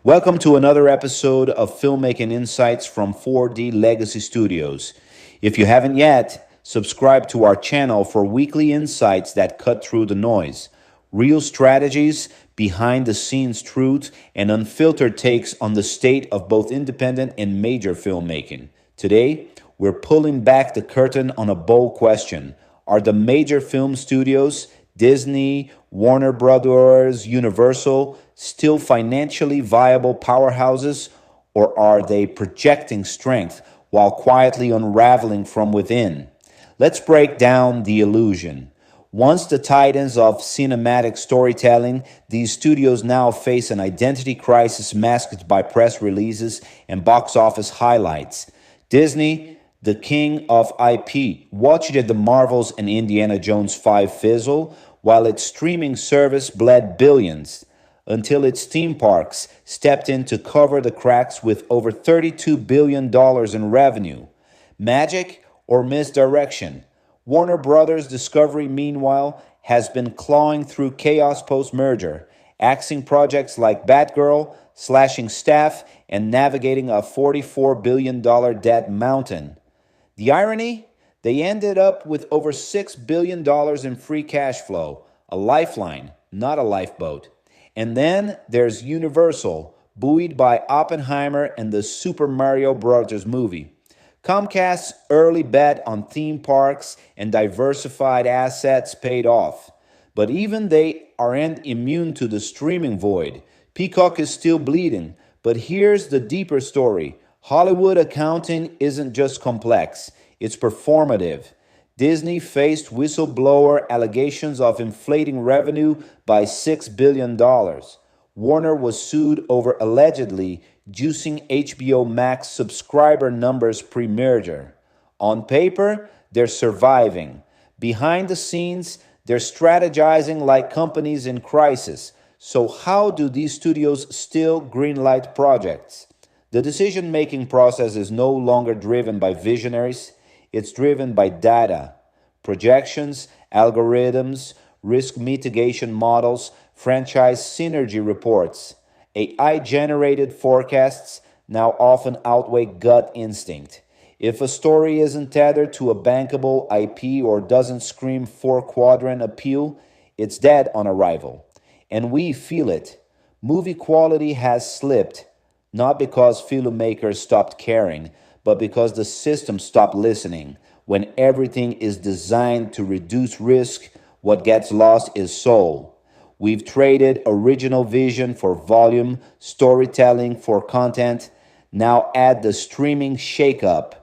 Welcome to another episode of Filmmaking Insights from 4D Legacy Studios. If you haven't yet, subscribe to our channel for weekly insights that cut through the noise, real strategies, behind the scenes truth, and unfiltered takes on the state of both independent and major filmmaking. Today, we're pulling back the curtain on a bold question. Are the major film studios, Disney, Warner Brothers, Universal, still financially viable powerhouses, or are they projecting strength while quietly unraveling from within? Let's break down the illusion. Once the titans of cinematic storytelling, these studios now face an identity crisis masked by press releases and box office highlights. Disney, the king of IP, watched the Marvels and Indiana Jones 5 fizzle, while its streaming service bled billions, until its theme parks stepped in to cover the cracks with over $32 billion in revenue. Magic or misdirection? Warner Brothers Discovery, meanwhile, has been clawing through chaos post-merger, axing projects like Batgirl, slashing staff, and navigating a $44 billion debt mountain. The irony? They ended up with over $6 billion in free cash flow, a lifeline, not a lifeboat. And then there's Universal, buoyed by Oppenheimer and the Super Mario Bros. Movie. Comcast's early bet on theme parks and diversified assets paid off. But even they aren't immune to the streaming void. Peacock is still bleeding. But here's the deeper story. Hollywood accounting isn't just complex, it's performative. Disney faced whistleblower allegations of inflating revenue by $6 billion. Warner was sued over allegedly juicing HBO Max subscriber numbers pre-merger. On paper, they're surviving. Behind the scenes, they're strategizing like companies in crisis. So how do these studios still greenlight projects? The decision-making process is no longer driven by visionaries. It's driven by data, projections, algorithms, risk mitigation models, franchise synergy reports. AI-generated forecasts now often outweigh gut instinct. If a story isn't tethered to a bankable IP or doesn't scream four-quadrant appeal, it's dead on arrival. And we feel it. Movie quality has slipped, not because filmmakers stopped caring, but because the system stopped listening. When everything is designed to reduce risk, what gets lost is soul. We've traded original vision for volume, storytelling for content. Now add the streaming shakeup.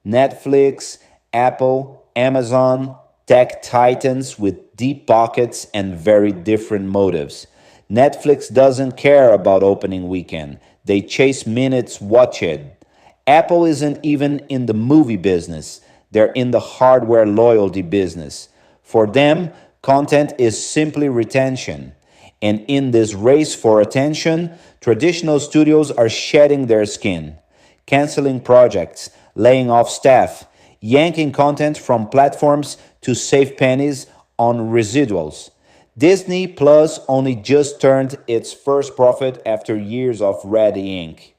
Netflix, Apple, Amazon, tech titans with deep pockets and very different motives. Netflix doesn't care about opening weekend. They chase minutes watched. Apple isn't even in the movie business. They're in the hardware loyalty business. For them, content is simply retention. And in this race for attention, traditional studios are shedding their skin, canceling projects, laying off staff, yanking content from platforms to save pennies on residuals. Disney Plus only just turned its first profit after years of red ink.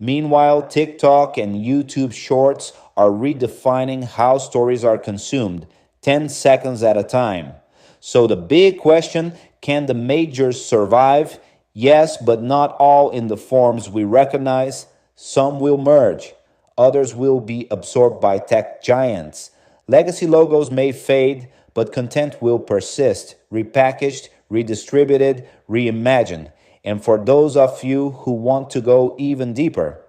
Meanwhile, TikTok and YouTube Shorts are redefining how stories are consumed, 10 seconds at a time. So the big question, can the majors survive? Yes, but not all in the forms we recognize. Some will merge. Others will be absorbed by tech giants. Legacy logos may fade, but content will persist, repackaged, redistributed, reimagined. And for those of you who want to go even deeper,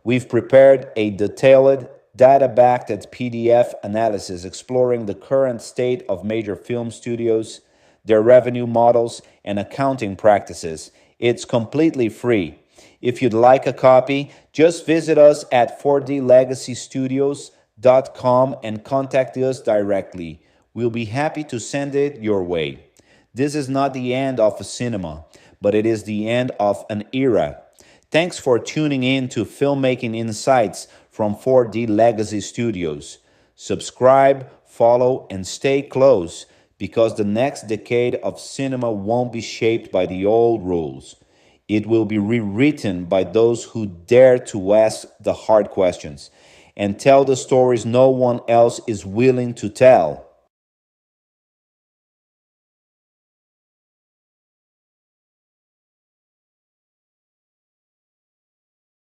we've prepared a detailed, data-backed PDF analysis exploring the current state of major film studios, their revenue models, and accounting practices. It's completely free. If you'd like a copy, just visit us at 4dlegacystudios.com and contact us directly. We'll be happy to send it your way. This is not the end of a cinema, but it is the end of an era. Thanks for tuning in to Filmmaking Insights from 4D Legacy Studios. Subscribe, follow, and stay close because the next decade of cinema won't be shaped by the old rules. It will be rewritten by those who dare to ask the hard questions and tell the stories no one else is willing to tell.